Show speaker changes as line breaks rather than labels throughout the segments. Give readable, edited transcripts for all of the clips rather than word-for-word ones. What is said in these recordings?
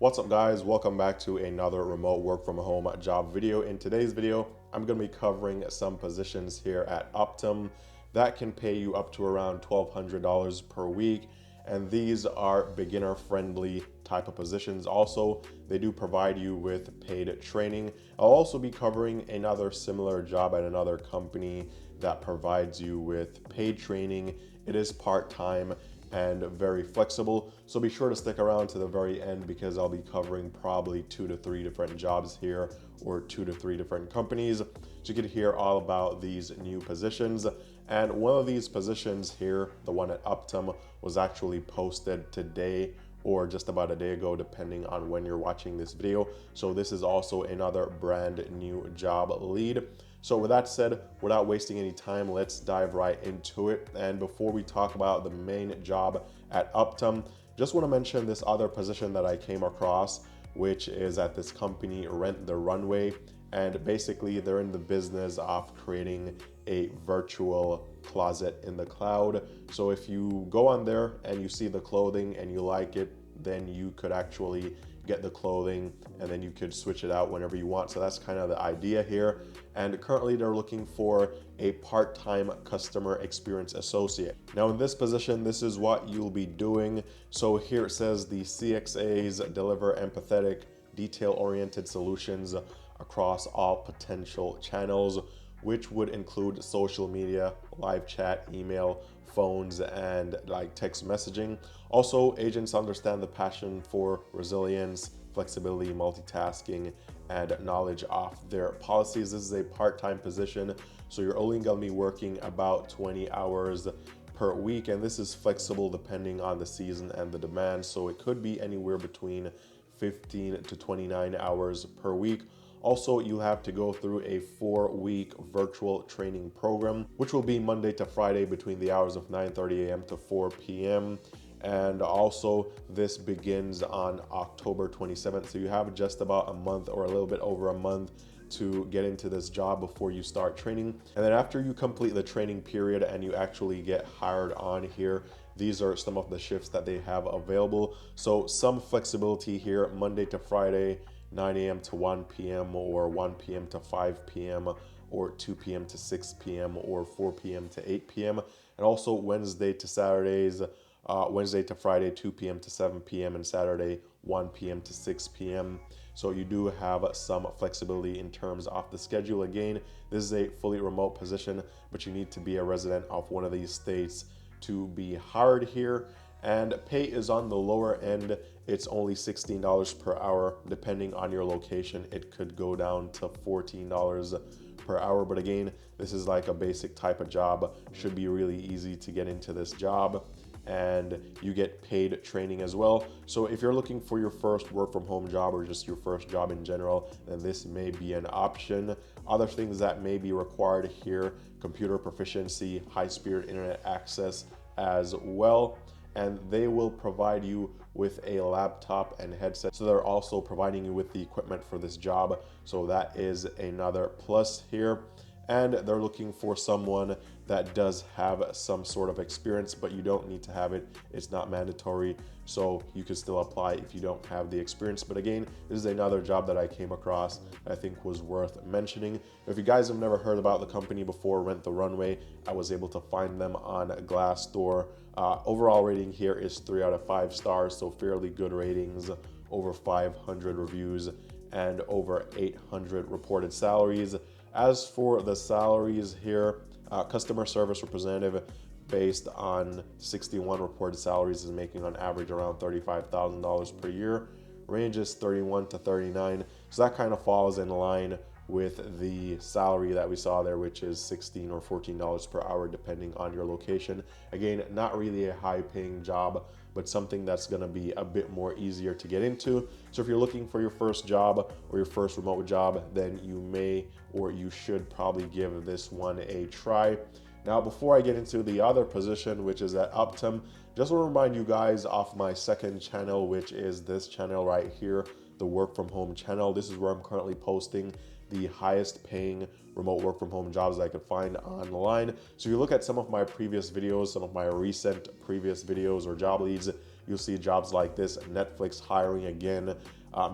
What's up guys, welcome back to another remote work from home job video. In today's video, I'm going to be covering some positions here at Optum that can pay you up to around $1,200 per week. And these are beginner friendly type of positions. Also, they do provide you with paid training. I'll also be covering another similar job at another company that provides you with paid training. It is part-time and very flexible. So be sure to stick around to the very end because I'll be covering probably 2 to 3 different jobs here or 2 to 3 different companies. So you can hear all about these new positions. And one of these positions here, the one at Optum, was actually posted today or just about a day ago, depending on when you're watching this video. So this is also another brand new job lead. So with that said, without wasting any time, let's dive right into it. And before we talk about the main job at Optum, just want to mention this other position that I came across, which is at this company, Runway. And basically they're in the business of creating a virtual closet in the cloud. So if you go on there and you see the clothing and you like it, then you could actually get the clothing and then you could switch it out whenever you want. So that's kind of the idea here. And currently they're looking for a part-time customer experience associate. Now in this position, this is what you'll be doing. So here it says the CXAs deliver empathetic, detail-oriented solutions across all potential channels, which would include social media, live chat, email, phones, and like text messaging. Also, agents understand the passion for resilience, flexibility, multitasking, and knowledge of their policies. This is a part-time position, so you're only going to be working about 20 hours per week, and this is flexible depending on the season and the demand. So it could be anywhere between 15 to 29 hours per week. Also, you have to go through a 4-week virtual training program, which will be Monday to Friday between the hours of 9:30 a.m. to 4 p.m. And also this begins on October 27th. So you have just about a month or a little bit over a month to get into this job before you start training. And then after you complete the training period and you actually get hired on here, these are some of the shifts that they have available. So some flexibility here, Monday to Friday, 9 a.m. to 1 p.m. or 1 p.m. to 5 p.m. or 2 p.m. to 6 p.m. or 4 p.m. to 8 p.m. And also Wednesday to Saturdays, Wednesday to Friday, 2 p.m. to 7 p.m. and Saturday, 1 p.m. to 6 p.m. So you do have some flexibility in terms of the schedule. Again, this is a fully remote position, but you need to be a resident of one of these states to be hired here. And pay is on the lower end. It's only $16 per hour. Depending on your location, it could go down to $14 per hour. But again, this is like a basic type of job. Should be really easy to get into this job. And you get paid training as well. So if you're looking for your first work from home job or just your first job in general, then this may be an option. Other things that may be required here, computer proficiency, high-speed internet access as well. And they will provide you with a laptop and headset. So they're also providing you with the equipment for this job. So that is another plus here. And they're looking for someone that does have some sort of experience, but you don't need to have it. It's not mandatory. So you can still apply if you don't have the experience. But again, this is another job that I came across that I think was worth mentioning. If you guys have never heard about the company before, Rent the Runway, I was able to find them on Glassdoor. Overall rating here is 3 out of 5 stars, so fairly good ratings, over 500 reviews and over 800 reported salaries. As for the salaries here, customer service representative based on 61 reported salaries is making on average around $35,000 per year. Range is 31 to 39. So that kind of falls in line with the salary that we saw there, which is $16 or $14 per hour, depending on your location. Again, not really a high paying job, but something that's gonna be a bit more easier to get into. So if you're looking for your first job or your first remote job, then you may or you should probably give this one a try. Now, before I get into the other position, which is at Optum, just want to remind you guys of my second channel, which is this channel right here, the work from home channel. This is where I'm currently posting the highest paying remote work from home jobs I could find online. So if you look at some of my previous videos, some of my recent previous videos or job leads, you'll see jobs like this. Netflix hiring again,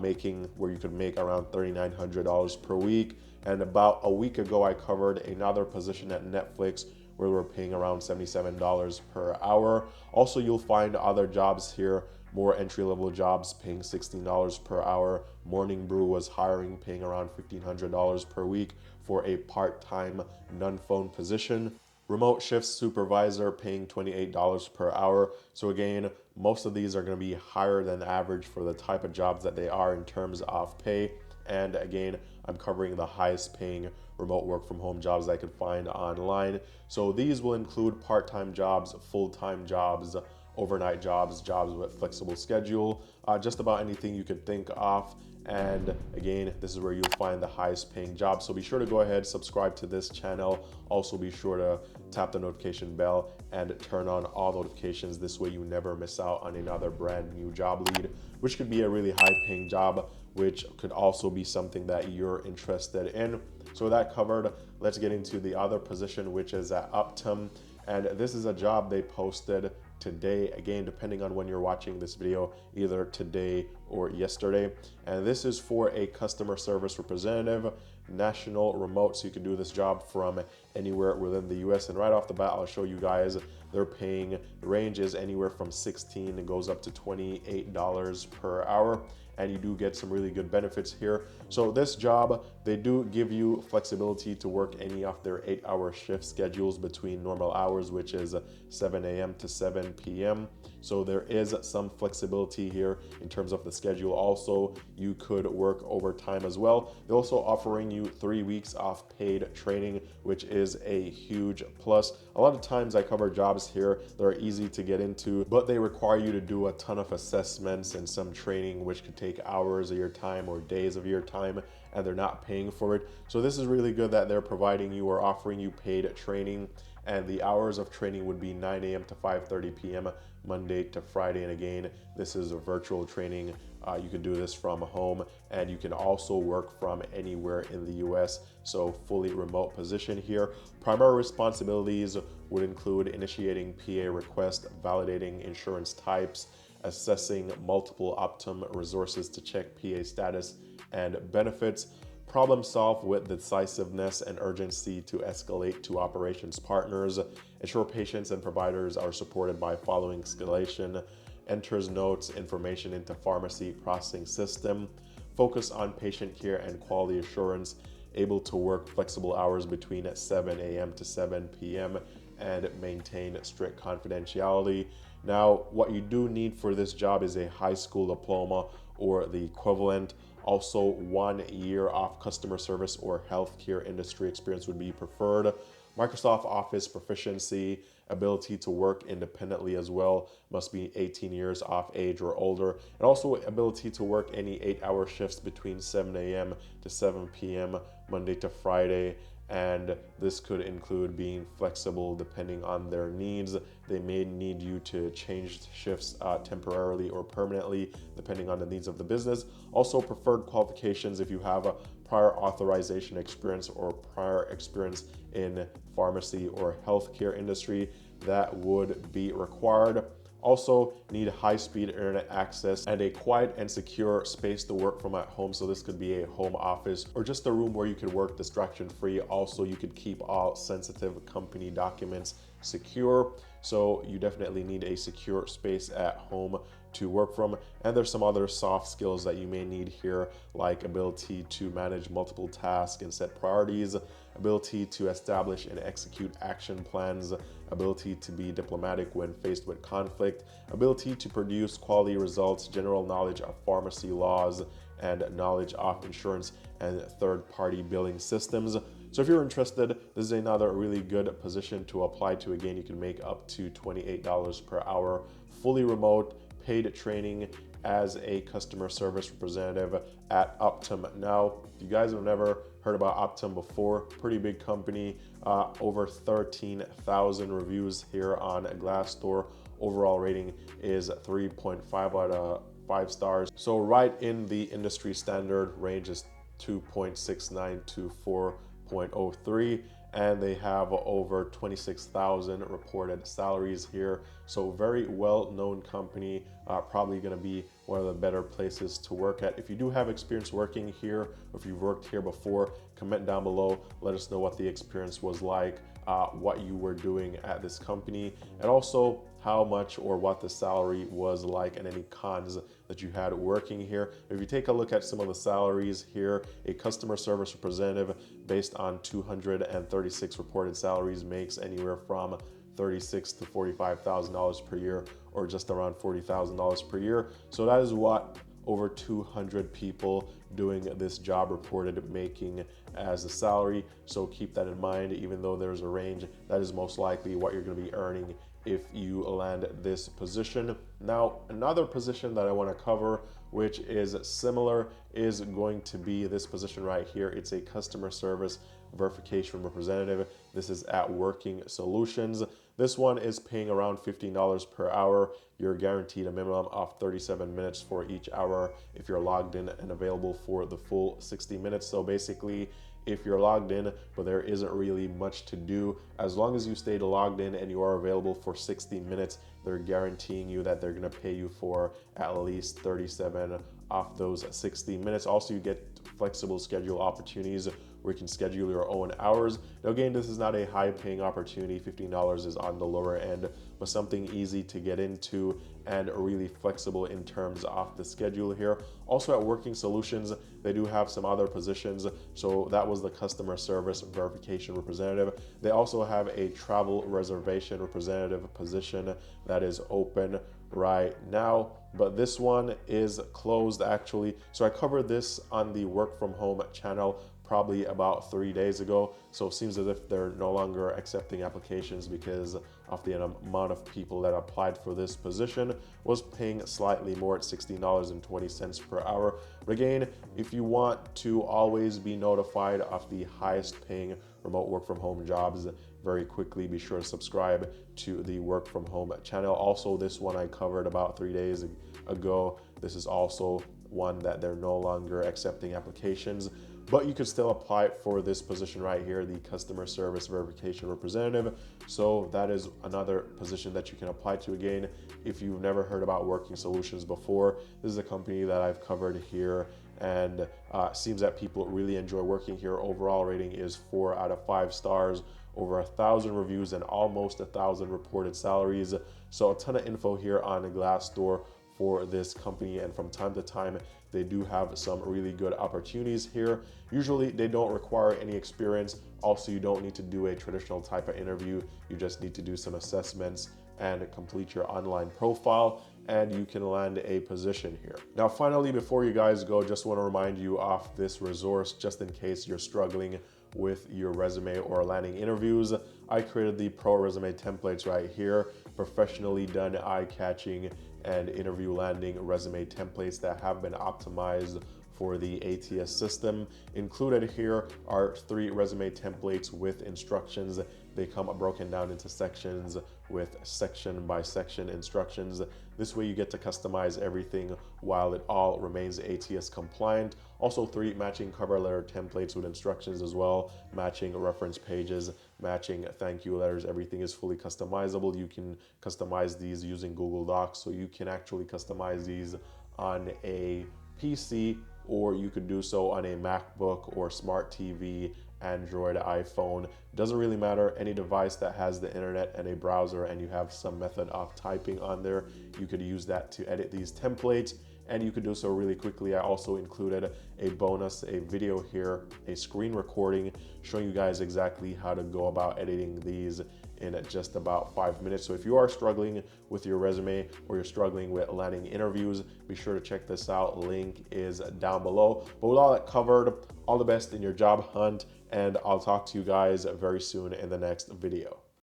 making where you could make around $3,900 per week. And about a week ago, I covered another position at Netflix where we're paying around $77 per hour. Also, you'll find other jobs here, more entry-level jobs paying $16 per hour. Morning Brew was hiring, paying around $1,500 per week for a part-time non-phone position. Remote shift supervisor paying $28 per hour. So again, most of these are going to be higher than average for the type of jobs that they are in terms of pay. And again, I'm covering the highest paying remote work from home jobs I could find online. So these will include part-time jobs, full-time jobs, overnight jobs, jobs with flexible schedule, just about anything you could think of. And again, this is where you'll find the highest paying jobs. So be sure to go ahead, subscribe to this channel. Also be sure to tap the notification bell and turn on all notifications. This way you never miss out on another brand new job lead, which could be a really high paying job, which could also be something that you're interested in. So that covered, let's get into the other position, which is at Optum. And this is a job they posted today, again, depending on when you're watching this video, either today or yesterday. And this is for a customer service representative, national remote. So you can do this job from anywhere within the US. And right off the bat, I'll show you guys they're paying, the range is anywhere from $16 and goes up to $28 per hour. And you do get some really good benefits here. So this job, they do give you flexibility to work any of their 8-hour shift schedules between normal hours, which is 7 a.m. to 7 p.m. So there is some flexibility here in terms of the schedule. Also, you could work overtime as well. They're also offering you 3 weeks of paid training, which is a huge plus. A lot of times I cover jobs here that are easy to get into, but they require you to do a ton of assessments and some training, which could take hours of your time or days of your time, and they're not paying for it. So this is really good that they're providing you or offering you paid training, and the hours of training would be 9 a.m. to 5:30 p.m. Monday to Friday. And again, this is a virtual training. You can do this from home, and you can also work from anywhere in the US. So fully remote position here. Primary responsibilities would include initiating PA requests, validating insurance types, assessing multiple Optum resources to check PA status and benefits, problem solve with decisiveness and urgency to escalate to operations partners, ensure patients and providers are supported by following escalation, enters notes, information into pharmacy processing system, focus on patient care and quality assurance, able to work flexible hours between 7 a.m. to 7 p.m. and maintain strict confidentiality. Now, what you do need for this job is a high school diploma or the equivalent. Also, 1 year of customer service or healthcare industry experience would be preferred. Microsoft Office proficiency, ability to work independently as well, must be 18 years of age or older, and also ability to work any 8-hour shifts between 7 a.m. to 7 p.m. Monday to Friday. And this could include being flexible depending on their needs. They may need you to change shifts temporarily or permanently, depending on the needs of the business. Also, preferred qualifications: if you have a prior authorization experience or prior experience in pharmacy or healthcare industry, that would be required. Also need high-speed internet access and a quiet and secure space to work from at home. So this could be a home office or just a room where you could work distraction-free. Also, you could keep all sensitive company documents secure. So you definitely need a secure space at home to work from. And there's some other soft skills that you may need here, like ability to manage multiple tasks and set priorities, ability to establish and execute action plans, ability to be diplomatic when faced with conflict, ability to produce quality results, general knowledge of pharmacy laws, and knowledge of insurance and third-party billing systems. So if you're interested, this is another really good position to apply to. Again, you can make up to $28 per hour, fully remote, paid training as a customer service representative at Optum. Now, if you guys have never heard about Optum before, pretty big company, over 13,000 reviews here on Glassdoor. Overall rating is 3.5 out of 5 stars. So right in the industry standard range is 2.69 to 4.03. and they have over 26,000 reported salaries here. So very well-known company, probably going to be one of the better places to work at. If you do have experience working here, or if you've worked here before, comment down below. Let us know what the experience was like, what you were doing at this company, and also how much or what the salary was like, and any cons that you had working here. If you take a look at some of the salaries here, a customer service representative based on 236 reported salaries makes anywhere from $36,000 to $45,000 per year, or just around $40,000 per year. So that is what over 200 people doing this job reported making as a salary. So keep that in mind. Even though there's a range, that is most likely what you're going to be earning if you land this position. Now, another position that I want to cover, which is similar, is going to be this position right here. It's a customer service verification representative. This is at Working Solutions. This one is paying around $15 per hour. You're guaranteed a minimum of 37 minutes for each hour if you're logged in and available for the full 60 minutes. So basically, if you're logged in, but there isn't really much to do, as long as you stayed logged in and you are available for 60 minutes, they're guaranteeing you that they're gonna pay you for at least 37 off those 60 minutes. Also, you get flexible schedule opportunities where you can schedule your own hours. Now again, this is not a high paying opportunity. $15 is on the lower end, but something easy to get into and really flexible in terms of the schedule here. Also at Working Solutions, they do have some other positions. So that was the customer service verification representative. They also have a travel reservation representative position that is open right now, but this one is closed actually. So I covered this on the work from home channel probably about 3 days ago. So it seems as if they're no longer accepting applications because of the amount of people that applied for this position was paying slightly more at $16.20 per hour. But again, if you want to always be notified of the highest paying remote work from home jobs very quickly, be sure to subscribe to the work from home channel. Also, this one I covered about 3 days ago. This is also one that they're no longer accepting applications, but you could still apply for this position right here, the customer service verification representative. So that is another position that you can apply to. Again, if you've never heard about Working Solutions before, this is a company that I've covered here, and seems that people really enjoy working here. Overall rating is 4 out of 5 stars, over 1,000 reviews and almost 1,000 reported salaries. So a ton of info here on Glassdoor for this company, and from time to time they do have some really good opportunities here. Usually they don't require any experience. Also, you don't need to do a traditional type of interview. You just need to do some assessments and complete your online profile, and you can land a position here. Now finally, before you guys go, just want to remind you of this resource just in case you're struggling with your resume or landing interviews. I created the pro resume templates right here, professionally done, eye-catching and interview landing resume templates that have been optimized for the ATS system. Included here are 3 resume templates with instructions. They come broken down into sections with section by section instructions. This way you get to customize everything while it all remains ATS compliant. Also 3 matching cover letter templates with instructions as well, matching reference pages, matching thank you letters. Everything is fully customizable. You can customize these using Google Docs, so you can actually customize these on a PC, or you could do so on a MacBook or smart TV, Android, iPhone. Doesn't really matter. Any device that has the internet and a browser and you have some method of typing on there, you could use that to edit these templates, and you could do so really quickly. I also included a bonus, a video here, a screen recording showing you guys exactly how to go about editing these in just about 5 minutes. So if you are struggling with your resume or you're struggling with landing interviews, be sure to check this out. Link is down below. But with all that covered, all the best in your job hunt, and I'll talk to you guys very soon in the next video.